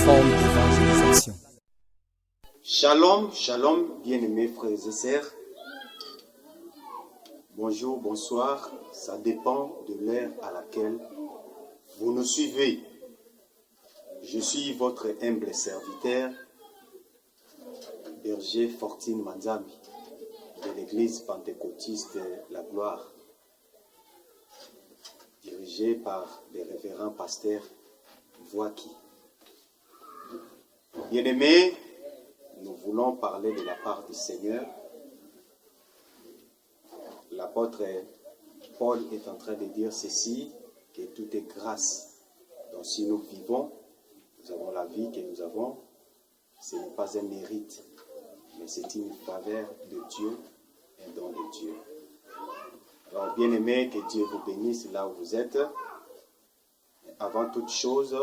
plateforme d'évangélisation. Shalom, shalom, bien-aimés frères et sœurs. Bonjour, bonsoir, ça dépend de l'heure à laquelle vous nous suivez. Je suis votre humble serviteur, Berger Fortine Manzambi, de l'église pentecôtiste La Gloire, dirigée par le révérend pasteur Voaki. Bien-aimés, nous voulons parler de la part du Seigneur. L'apôtre Paul est en train de dire ceci, que tout est grâce. Donc si nous vivons, nous avons la vie que nous avons, ce n'est pas un mérite, mais c'est une faveur de Dieu, un don de Dieu. Alors bien aimé, que Dieu vous bénisse là où vous êtes. Avant toute chose,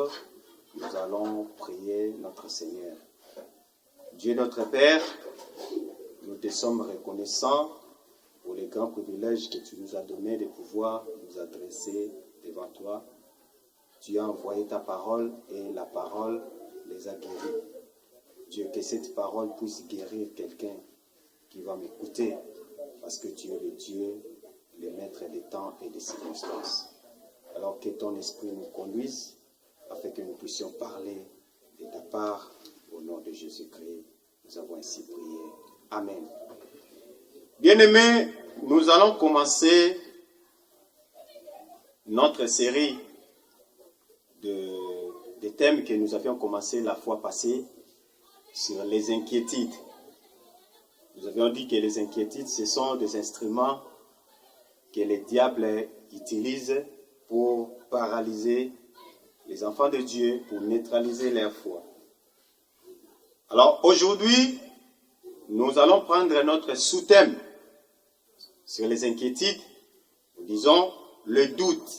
nous allons prier notre Seigneur. Dieu notre Père, nous te sommes reconnaissants pour les grands privilèges que tu nous as donnés de pouvoir nous adresser devant toi. Tu as envoyé ta parole et la parole les a guéris. Dieu, que cette parole puisse guérir quelqu'un qui va m'écouter, parce que tu es le Dieu, le maître des temps et des circonstances. Alors que ton esprit nous conduise, afin que nous puissions parler de ta part, au nom de Jésus-Christ. Nous avons ainsi prié. Amen. Bien-aimés, nous allons commencer notre série de thèmes que nous avions commencé la fois passée sur les inquiétudes. Nous avions dit que les inquiétudes, ce sont des instruments que le diable utilise pour paralyser les enfants de Dieu, pour neutraliser leur foi. Alors aujourd'hui, nous allons prendre notre sous-thème sur les inquiétudes. Nous disons le doute.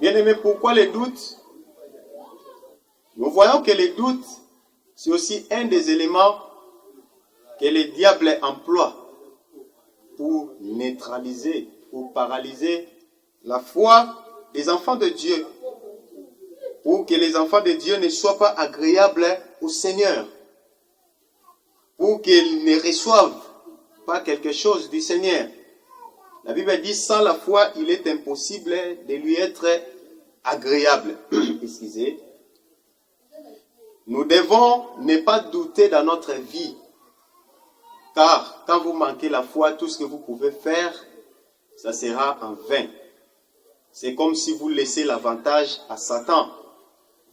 Bien aimé, pourquoi le doute? Nous voyons que le doute, c'est aussi un des éléments que le diable emploie pour neutraliser, pour paralyser la foi des enfants de Dieu, pour que les enfants de Dieu ne soient pas agréables au Seigneur, pour qu'ils ne reçoivent pas quelque chose du Seigneur. La Bible dit, sans la foi, il est impossible de lui être agréable. Excusez. Nous devons ne pas douter dans notre vie, car quand vous manquez la foi, tout ce que vous pouvez faire, ça sera en vain. C'est comme si vous laissez l'avantage à Satan.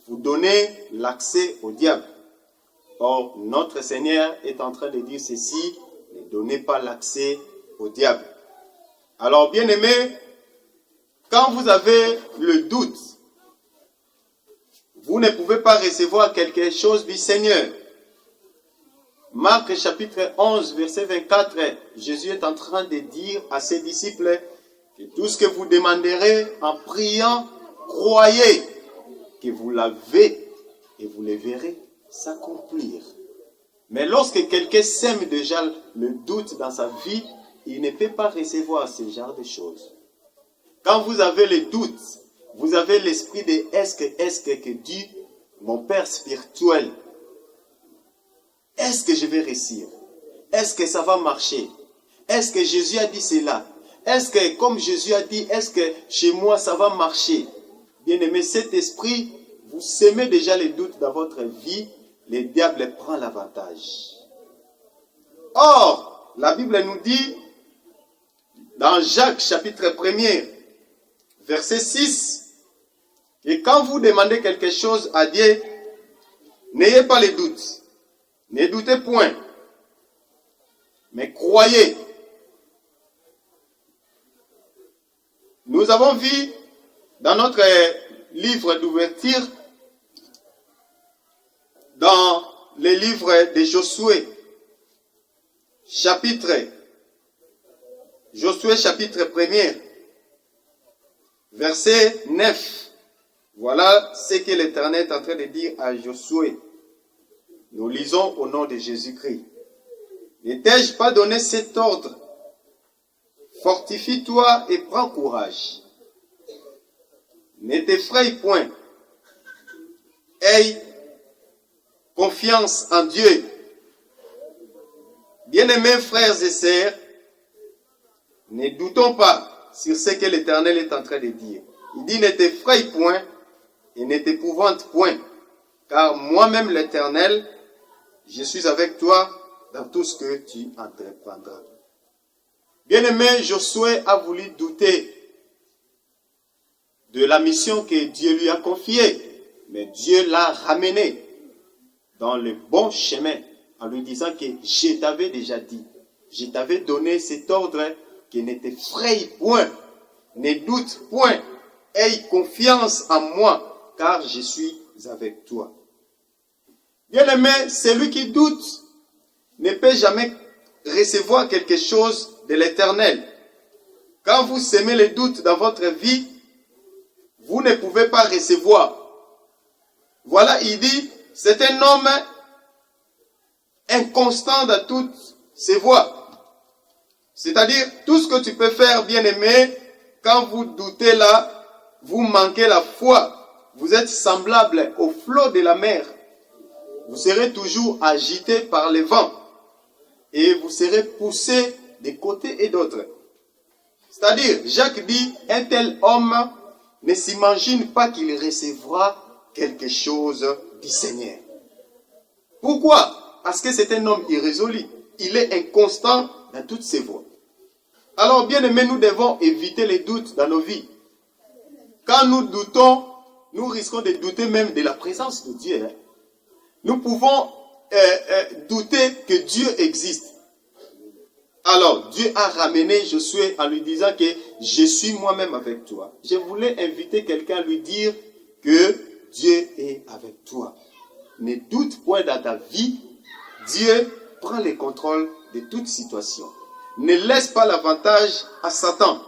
Vous donnez l'accès au diable. Or, notre Seigneur est en train de dire ceci, ne donnez pas l'accès au diable. Alors, bien aimés, quand vous avez le doute, vous ne pouvez pas recevoir quelque chose du Seigneur. Marc chapitre 11, verset 24, Jésus est en train de dire à ses disciples que tout ce que vous demanderez en priant, croyez que vous l'avez et vous le verrez s'accomplir. Mais lorsque quelqu'un sème déjà le doute dans sa vie, il ne peut pas recevoir ce genre de choses. Quand vous avez le doute, vous avez l'esprit de est-ce que dit mon Père spirituel, est-ce que je vais réussir? Est-ce que ça va marcher? Est-ce que Jésus a dit cela? Est-ce que, comme Jésus a dit, est-ce que chez moi ça va marcher? Bien-aimé, cet esprit, vous semez déjà les doutes dans votre vie, le diable prend l'avantage. Or, la Bible nous dit, dans Jacques chapitre 1er, verset 6, que quand vous demandez quelque chose à Dieu, n'ayez pas les doutes. Ne doutez point, mais croyez. Nous avons vu dans notre livre d'ouverture, dans le livre de Josué, chapitre 1er, verset 9. Voilà ce que l'Éternel est en train de dire à Josué. Nous lisons au nom de Jésus-Christ. Ne t'ai-je pas donné cet ordre? Fortifie-toi et prends courage. Ne t'effraie point, aie confiance en Dieu. Bien-aimés frères et sœurs, ne doutons pas sur ce que l'Éternel est en train de dire. Il dit, ne t'effraie point et ne t'épouvante point, car moi-même l'Éternel, je suis avec toi dans tout ce que tu entreprendras. Bien-aimé, Josué a voulu douter de la mission que Dieu lui a confiée, mais Dieu l'a ramené dans le bon chemin en lui disant que je t'avais déjà dit, je t'avais donné cet ordre que ne t'effraie point, ne doute point, aie confiance en moi, car je suis avec toi. Bien-aimé, celui qui doute ne peut jamais recevoir quelque chose de l'Éternel. Quand vous semez le doute dans votre vie, vous ne pouvez pas recevoir. Voilà, il dit, c'est un homme inconstant dans toutes ses voies. C'est-à-dire, tout ce que tu peux faire, bien-aimé, quand vous doutez là, vous manquez la foi. Vous êtes semblable au flot de la mer. Vous serez toujours agité par les vents. Et vous serez poussé de côté et d'autre. C'est-à-dire, Jacques dit, un tel homme ne s'imagine pas qu'il recevra quelque chose du Seigneur. Pourquoi? Parce que c'est un homme irrésolu. Il est inconstant dans toutes ses voies. Alors, bien aimés, nous devons éviter les doutes dans nos vies. Quand nous doutons, nous risquons de douter même de la présence de Dieu. Nous pouvons douter que Dieu existe. Alors, Dieu a ramené Josué en lui disant que je suis moi-même avec toi. Je voulais inviter quelqu'un à lui dire que Dieu est avec toi. Ne doute point dans ta vie. Dieu prend le contrôle de toute situation. Ne laisse pas l'avantage à Satan.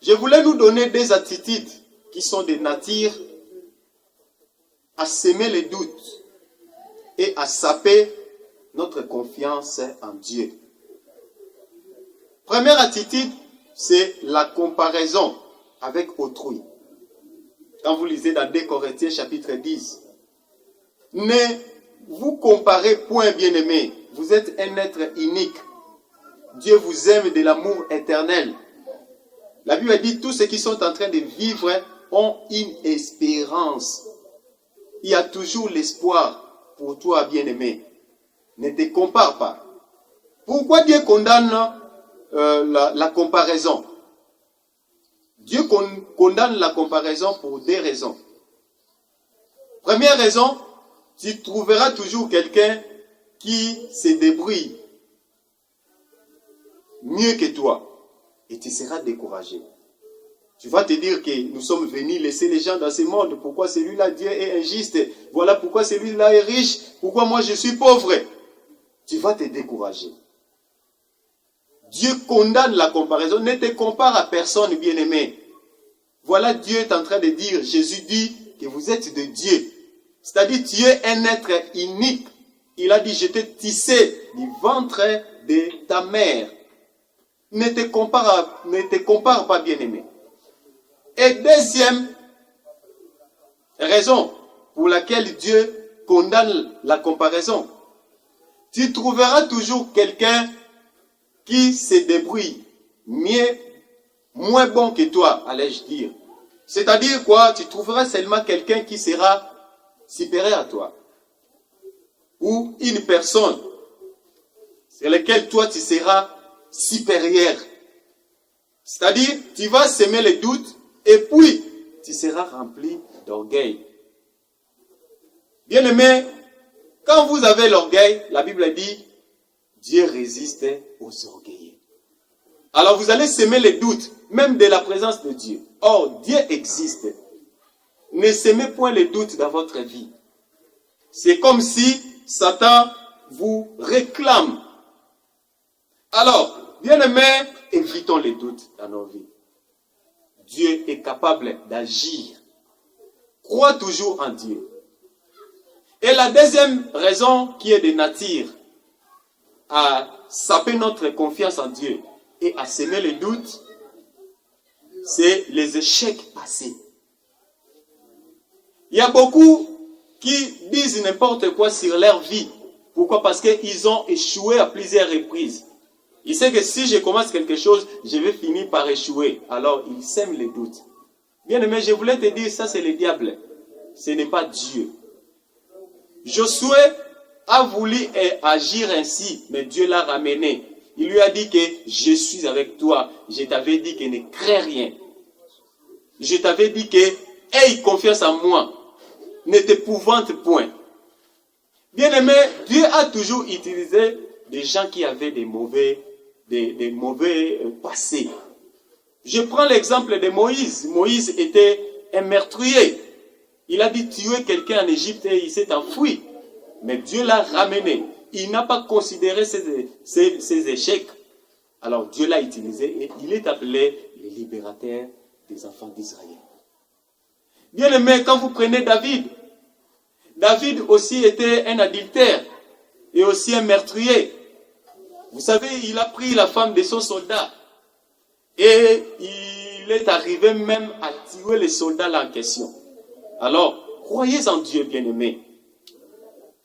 Je voulais nous donner des attitudes qui sont de nature à semer les doutes et à saper notre confiance en Dieu. Première attitude, c'est la comparaison avec autrui. Quand vous lisez dans 2 Corinthiens chapitre 10, ne vous comparez point, bien-aimés. Vous êtes un être unique. Dieu vous aime de l'amour éternel. La Bible dit, tous ceux qui sont en train de vivre ont une espérance. Il y a toujours l'espoir pour toi, bien-aimé. Ne te compare pas. Pourquoi Dieu condamne la comparaison? Dieu condamne la comparaison pour deux raisons. Première raison, tu trouveras toujours quelqu'un qui se débrouille mieux que toi. Et tu seras découragé. Tu vas te dire que nous sommes venus laisser les gens dans ce monde. Pourquoi celui-là, Dieu est injuste? Voilà pourquoi celui-là est riche. Pourquoi moi je suis pauvre? Tu vas te décourager. Dieu condamne la comparaison. Ne te compare à personne, bien-aimé. Voilà, Dieu est en train de dire, Jésus dit que vous êtes de Dieu. C'est-à-dire, tu es un être unique. Il a dit, je t'ai tissé du ventre de ta mère. Ne te compare pas, bien-aimé. Et deuxième raison pour laquelle Dieu condamne la comparaison, tu trouveras toujours quelqu'un qui se débrouille mieux, moins bon que toi, allais-je dire. C'est-à-dire quoi? Tu trouveras seulement quelqu'un qui sera supérieur à toi. Ou une personne sur laquelle toi tu seras supérieur. C'est-à-dire, tu vas semer les doutes et puis tu seras rempli d'orgueil. Bien-aimé, quand vous avez l'orgueil, la Bible dit, Dieu résiste aux orgueilleux. Alors vous allez semer les doutes, même de la présence de Dieu. Or, Dieu existe. Ne semez point les doutes dans votre vie. C'est comme si Satan vous réclame. Alors, bien-aimés, évitons les doutes dans nos vies. Dieu est capable d'agir. Crois toujours en Dieu. Et la deuxième raison qui est de nature à saper notre confiance en Dieu et à semer les doutes, c'est les échecs passés. Il y a beaucoup qui disent n'importe quoi sur leur vie. Pourquoi? Parce qu'ils ont échoué à plusieurs reprises. Ils savent que si je commence quelque chose, je vais finir par échouer. Alors, ils sèment les doutes. Bien aimé, je voulais te dire, ça c'est le diable. Ce n'est pas Dieu. Josué a voulu agir ainsi, mais Dieu l'a ramené. Il lui a dit que je suis avec toi. Je t'avais dit que ne crains rien. Je t'avais dit que aie confiance en moi. Ne t'épouvante point. Bien aimé, Dieu a toujours utilisé des gens qui avaient des mauvais passés. Je prends l'exemple de Moïse. Moïse était un meurtrier. Il a dit tuer quelqu'un en Égypte et il s'est enfui. Mais Dieu l'a ramené. Il n'a pas considéré ses échecs. Alors Dieu l'a utilisé et il est appelé le libérateur des enfants d'Israël. Bien aimé, quand vous prenez David, David aussi était un adultère et aussi un meurtrier. Vous savez, il a pris la femme de son soldat et il est arrivé même à tuer les soldats là en question. Alors, croyez en Dieu, bien-aimé.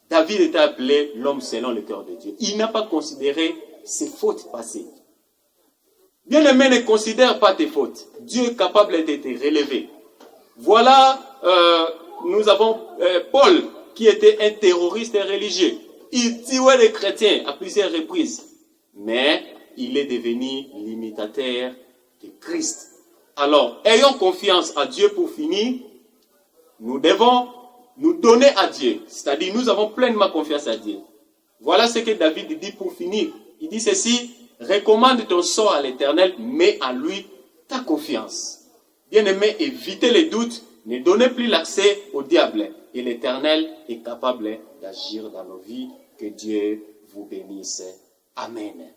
David était appelé l'homme selon le cœur de Dieu. Il n'a pas considéré ses fautes passées. Bien-aimé, ne considère pas tes fautes. Dieu est capable de te relever. Voilà, nous avons Paul, qui était un terroriste religieux. Il tuait les chrétiens à plusieurs reprises. Mais il est devenu l'imitateur de Christ. Alors, ayons confiance à Dieu pour finir. Nous devons nous donner à Dieu. C'est-à-dire, nous avons pleinement confiance à Dieu. Voilà ce que David dit pour finir. Il dit ceci: recommande ton sort à l'Éternel, mets à lui ta confiance. Bien-aimé, évitez les doutes, ne donnez plus l'accès au diable. Et l'Éternel est capable d'agir dans nos vies. Que Dieu vous bénisse. Amen.